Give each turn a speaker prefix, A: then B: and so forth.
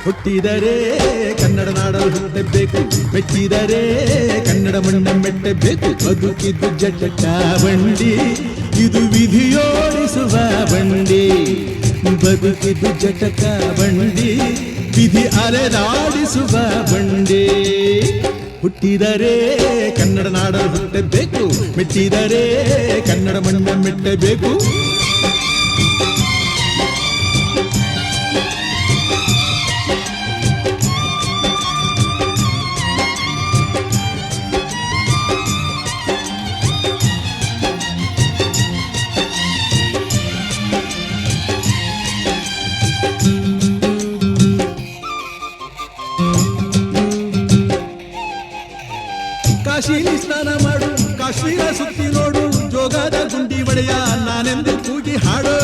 A: ಹುಟ್ಟಿದರೆ ಕನ್ನಡ ನಾಡಲು ಹುಟ್ಟಬೇಕು, ಮೆಚ್ಚಿದರೆ ಕನ್ನಡ ಮಣ್ಣ ಮೆಟ್ಟಬೇಕು. ಬದುಕಿದ್ದು ಜಟಕ ಬಂಡಿ, ಇದು ವಿಧಿಯೋಡಿಸುವ ಬಂಡಿ. ಬದುಕಿದ್ದು ಜಟಕ ಬಂಡಿ, ವಿಧಿ ಅಲೆದಾಡಿಸುವ ಬಂಡಿ. ಹುಟ್ಟಿದರೆ ಕನ್ನಡ ನಾಡಲು ಹುಟ್ಟಬೇಕು, ಮೆಚ್ಚಿದರೆ ಕನ್ನಡ ಮಣ್ಣ ಮೆಟ್ಟಬೇಕು. ಕಾಶಿಲಿ ಸ್ನಾನ ಮಾಡು, ಕಾಶ್ಮೀರ ಸುತ್ತಿ ನೋಡು, ಜೋಗದ ಗುಂಡಿ ಒಡೆಯ ನಾನೆಂದು ಕೂಗಿ ಹಾಡು.